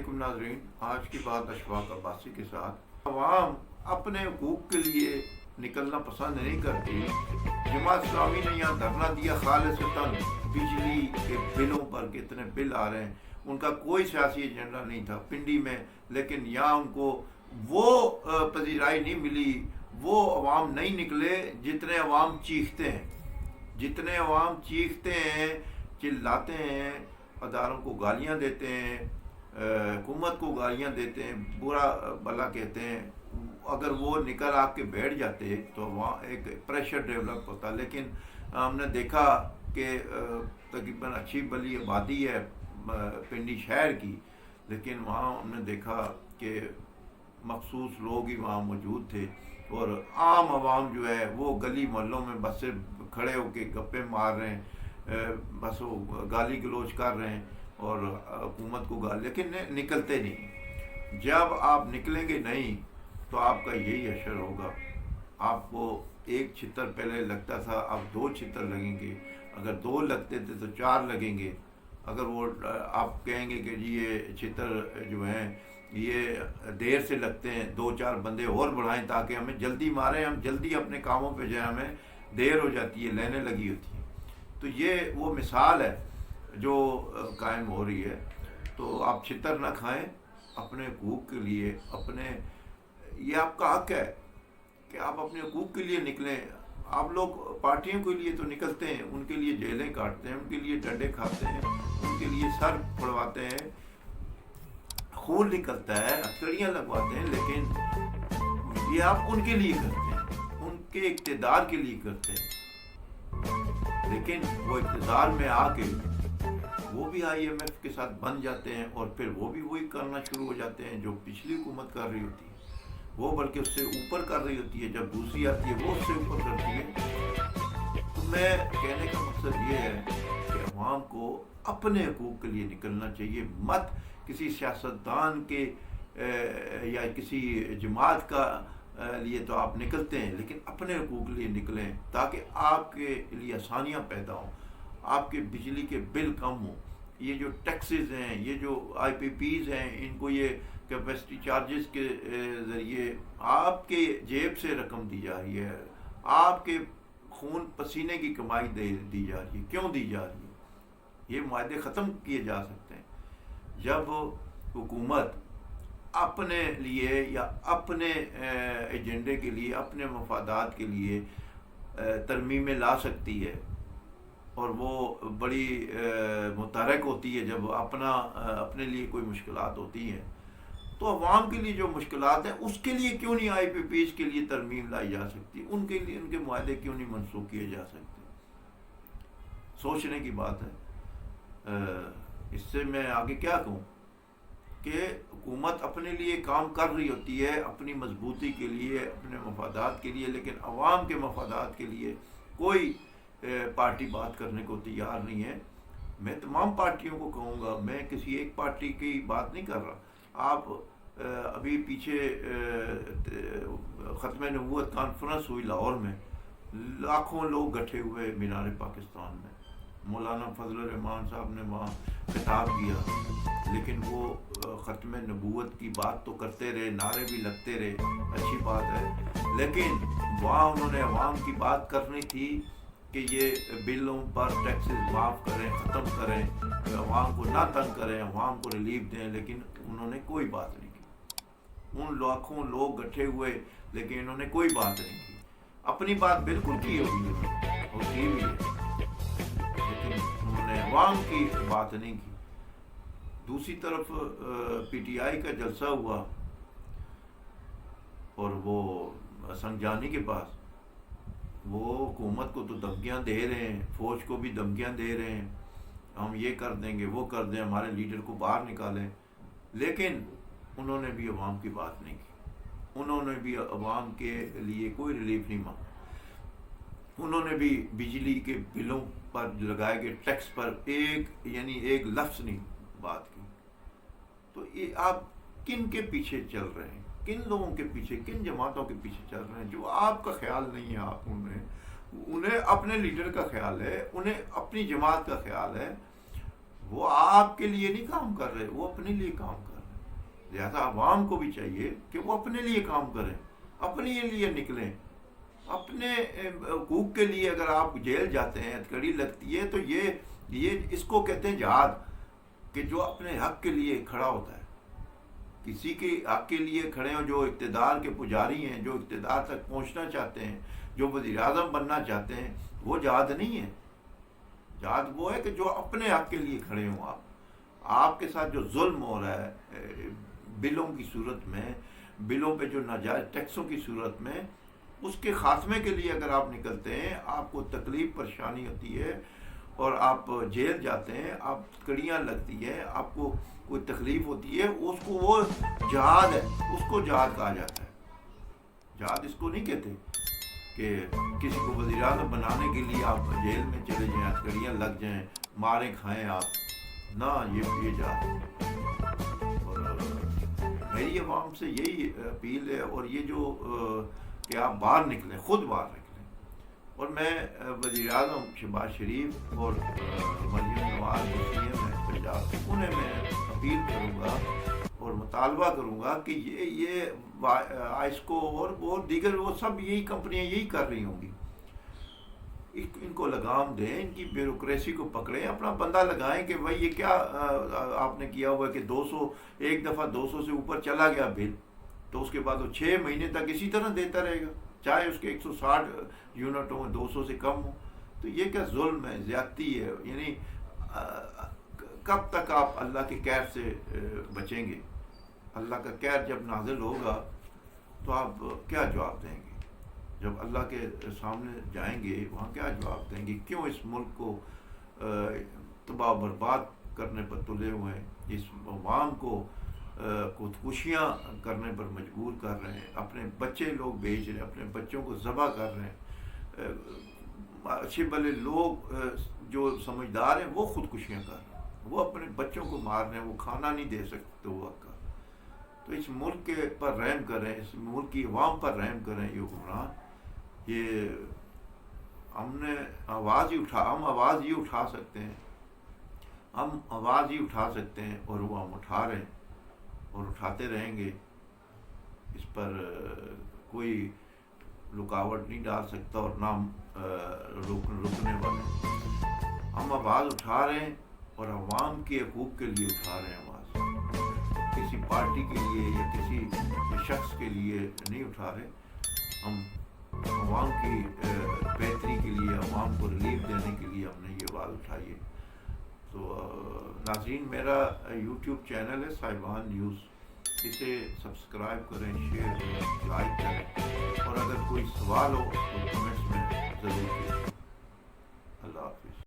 علیکم ناظرین، آج کی بات اشفاق عباسی کے ساتھ۔ عوام اپنے حقوق کے لیے نکلنا پسند نہیں کرتی۔ جماعت اسلامی نے یہاں دھرنا دیا خالصتاً بجلی کے بلوں پر، کتنے بل آ رہے ہیں، ان کا کوئی سیاسی ایجنڈا نہیں تھا پنڈی میں، لیکن یہاں ان کو وہ پذیرائی نہیں ملی، وہ عوام نہیں نکلے جتنے عوام چیختے ہیں، جتنے عوام چیختے ہیں، چلاتے ہیں، اداروں کو گالیاں دیتے ہیں، حکومت کو گالیاں دیتے ہیں، برا بھلا کہتے ہیں۔ اگر وہ نکل آ کے بیٹھ جاتے تو وہاں ایک پریشر ڈیولپ ہوتا، لیکن ہم نے دیکھا کہ تقریباً اچھی بلی آبادی ہے پنڈی شہر کی، لیکن وہاں ہم نے دیکھا کہ مخصوص لوگ ہی وہاں موجود تھے، اور عام عوام جو ہے وہ گلی محلوں میں بس صرف کھڑے ہو کے گپے مار رہے ہیں، بس وہ گالی گلوچ کر رہے ہیں اور حکومت کو لیکن نکلتے نہیں۔ جب آپ نکلیں گے نہیں تو آپ کا یہی حشر ہوگا۔ آپ کو ایک چھتر پہلے لگتا تھا، اب 2 چھتر لگیں گے، اگر 2 لگتے تھے تو 4 لگیں گے۔ اگر وہ آپ کہیں گے کہ جی یہ چھتر جو ہیں یہ دیر سے لگتے ہیں، 2-4 بندے اور بڑھائیں تاکہ ہمیں جلدی ماریں، ہم جلدی اپنے کاموں پہ جائیں، ہمیں دیر ہو جاتی ہے، لائنیں لگی ہوتی ہیں۔ تو یہ وہ مثال ہے جو قائم ہو رہی ہے۔ تو آپ چھتر نہ کھائیں اپنے حقوق کے لیے، یہ آپ کا حق ہے کہ آپ اپنے حقوق کے لیے نکلیں۔ آپ لوگ پارٹیوں کے لیے تو نکلتے ہیں، ان کے لیے جیلیں کاٹتے ہیں، ان کے لیے ڈنڈے کھاتے ہیں، ان کے لیے سر پھڑواتے ہیں، خون نکلتا ہے، ہتھکڑیاں لگواتے ہیں، لیکن یہ آپ ان کے لیے کرتے ہیں، ان کے اقتدار کے لیے کرتے ہیں۔ لیکن وہ اقتدار میں آ کے وہ بھی IMF کے ساتھ بن جاتے ہیں، اور پھر وہ بھی وہی کرنا شروع ہو جاتے ہیں جو پچھلی حکومت کر رہی ہوتی ہے، وہ بلکہ اس سے اوپر کر رہی ہوتی ہے، جب دوسری آتی ہے وہ اس سے اوپر کرتی ہے۔ تو میں کہنے کا مقصد یہ ہے کہ عوام کو اپنے حقوق کے لیے نکلنا چاہیے، مت کسی سیاستدان کے یا کسی جماعت کا لیے تو آپ نکلتے ہیں، لیکن اپنے حقوق کے لیے نکلیں تاکہ آپ کے لیے آسانیاں پیدا ہوں، آپ کے بجلی کے بل کم ہوں، یہ جو ٹیکسز ہیں، یہ جو IPPs ہیں، ان کو یہ کیپیسٹی چارجز کے ذریعے آپ کے جیب سے رقم دی جا رہی ہے، آپ کے خون پسینے کی کمائی دی جا رہی ہے۔ کیوں دی جا رہی ہے؟ یہ معاہدے ختم کیے جا سکتے ہیں جب حکومت اپنے لیے یا اپنے ایجنڈے کے لیے، اپنے مفادات کے لیے ترمیمیں لا سکتی ہے، اور وہ بڑی متحرک ہوتی ہے جب اپنے لیے کوئی مشکلات ہوتی ہیں۔ تو عوام کے لیے جو مشکلات ہیں اس کے لیے کیوں نہیں IPPs کے لیے ترمیم لائی جا سکتی، ان کے لیے ان کے معاہدے کیوں نہیں منسوخ کیے جا سکتے؟ سوچنے کی بات ہے۔ اس سے میں آگے کیا کہوں کہ حکومت اپنے لیے کام کر رہی ہوتی ہے، اپنی مضبوطی کے لیے، اپنے مفادات کے لیے، لیکن عوام کے مفادات کے لیے کوئی پارٹی بات کرنے کو تیار نہیں ہے۔ میں تمام پارٹیوں کو کہوں گا، میں کسی ایک پارٹی کی بات نہیں کر رہا۔ آپ ابھی پیچھے ختم نبوت کانفرنس ہوئی لاہور میں، لاکھوں لوگ گٹھے ہوئے مینار پاکستان میں، مولانا فضل الرحمان صاحب نے وہاں خطاب کیا، لیکن وہ ختم نبوت کی بات تو کرتے رہے، نعرے بھی لگتے رہے، اچھی بات ہے، لیکن وہاں انہوں نے عوام کی بات کرنی تھی کہ یہ بلوں پر ٹیکسز معاف کریں، ختم کریں، عوام کو نہ تنگ کریں، عوام کو ریلیف دیں، لیکن انہوں نے کوئی بات نہیں کی۔ ان لاکھوں لوگ گٹھے ہوئے لیکن انہوں نے کوئی بات نہیں کی۔ اپنی بات بالکل کی ہوگی اور کی بھی ہے، لیکن انہوں نے عوام کی بات نہیں کی۔ دوسری طرف PTI کا جلسہ ہوا، اور وہ سنجانی کے پاس وہ حکومت کو تو دھمکیاں دے رہے ہیں، فوج کو بھی دھمکیاں دے رہے ہیں، ہم یہ کر دیں گے، وہ کر دیں، ہمارے لیڈر کو باہر نکالیں، لیکن انہوں نے بھی عوام کی بات نہیں کی، انہوں نے بھی عوام کے لیے کوئی ریلیف نہیں مانگا، انہوں نے بھی بجلی کے بلوں پر لگائے گئے ٹیکس پر ایک لفظ نہیں بات کی۔ تو یہ آپ کن کے پیچھے چل رہے ہیں؟ کن لوگوں کے پیچھے، کن جماعتوں کے پیچھے چل رہے ہیں جو آپ کا خیال نہیں ہے؟ انہیں اپنے لیڈر کا خیال ہے، انہیں اپنی جماعت کا خیال ہے، وہ آپ کے لیے نہیں کام کر رہے، وہ اپنے لیے کام کر رہے ہیں۔ لہذا عوام کو بھی چاہیے کہ وہ اپنے لیے کام کریں، اپنے لیے نکلیں، اپنے حقوق کے لیے. اگر آپ جیل جاتے ہیں، کڑی لگتی ہے، تو یہ اس کو کہتے ہیں جہاد، کہ جو اپنے حق کے لیے کھڑا ہوتا ہے. کسی کے حق کے لیے کھڑے ہوں، جو اقتدار کے پجاری ہیں، جو اقتدار تک پہنچنا چاہتے ہیں، جو وزیر اعظم بننا چاہتے ہیں، وہ جہاد نہیں ہے. جہاد وہ ہے کہ جو اپنے حق کے لیے کھڑے ہوں. آپ کے ساتھ جو ظلم ہو رہا ہے بلوں کی صورت میں، بلوں پہ جو ناجائز ٹیکسوں کی صورت میں، اس کے خاتمے کے لیے اگر آپ نکلتے ہیں، آپ کو تکلیف پریشانی ہوتی ہے اور آپ جیل جاتے ہیں، آپ کڑیاں لگتی ہیں، آپ کو کوئی تکلیف ہوتی ہے، اس کو وہ جہاد ہے، اس کو جہاد کہا جاتا ہے. جہاد اس کو نہیں کہتے کہ کسی کو وزیر اعظم بنانے کے لیے آپ جیل میں چلے جائیں، کڑیاں لگ جائیں، ماریں کھائیں آپ، نہ، یہ جہاد ہے. اور میری عوام سے یہی اپیل ہے، اور یہ جو کہ آپ باہر نکلیں، خود باہر نکلیں. اور میں وزیر اعظم شہباز شریف اور مریم نواز جو سی ایم ہے پنجاب، انہیں میں اپیل کروں گا اور مطالبہ کروں گا کہ یہ آئسکو اور دیگر وہ سب یہی کمپنیاں یہی کر رہی ہوں گی. ان کو لگام دیں، ان کی بیوروکریسی کو پکڑیں، اپنا بندہ لگائیں کہ بھائی یہ کیا آپ نے کیا ہوا ہے کہ 200 ایک دفعہ 200 سے اوپر چلا گیا بل، تو اس کے بعد وہ 6 مہینے تک اسی طرح دیتا رہے گا، چاہے اس کے 160 یونٹ ہوں، 200 سے کم ہوں. تو یہ کیا ظلم ہے، زیادتی ہے. یعنی کب تک آپ اللہ کے قہر سے بچیں گے؟ اللہ کا قہر جب نازل ہوگا تو آپ کیا جواب دیں گے؟ جب اللہ کے سامنے جائیں گے وہاں کیا جواب دیں گے؟ کیوں اس ملک کو تباہ و برباد کرنے پر تلے ہوئے ہیں، اس عوام کو خودکشیاں کرنے پر مجبور کر رہے ہیں، اپنے بچے لوگ بیچ رہے ہیں، اپنے بچوں کو ذبح کر رہے ہیں. اچھے بھلے لوگ جو سمجھدار ہیں وہ خودکشیاں کر رہے ہیں، وہ اپنے بچوں کو مار رہے ہیں، وہ کھانا نہیں دے سکتے وقت کا. تو اس ملک کے پر رحم کریں، اس ملک کی عوام پر رحم کریں. یہ حکمران، یہ ہم نے آواز ہی ہم آواز ہی اٹھا سکتے ہیں، ہم آواز ہی اٹھا سکتے ہیں، اور وہ ہم اٹھا رہے ہیں اور اٹھاتے رہیں گے. اس پر کوئی رکاوٹ نہیں ڈال سکتا اور نہ رکنے والے. ہم آواز اٹھا رہے ہیں اور عوام کے حقوق کے لیے اٹھا رہے ہیں آواز، کسی پارٹی کے لیے یا کسی شخص کے لیے نہیں اٹھا رہے. ہم عوام کی بہتری کے لیے، عوام کو ریلیف دینے کے لیے ہم نے یہ آواز اٹھائی ہے. تو ناظرین، میرا یوٹیوب چینل ہے صاحبان نیوز، اسے سبسکرائب کریں، شیئر کریں، لائک کریں، اور اگر کوئی سوال ہو تو کمنٹس میں ضرور کیجیے. اللہ حافظ.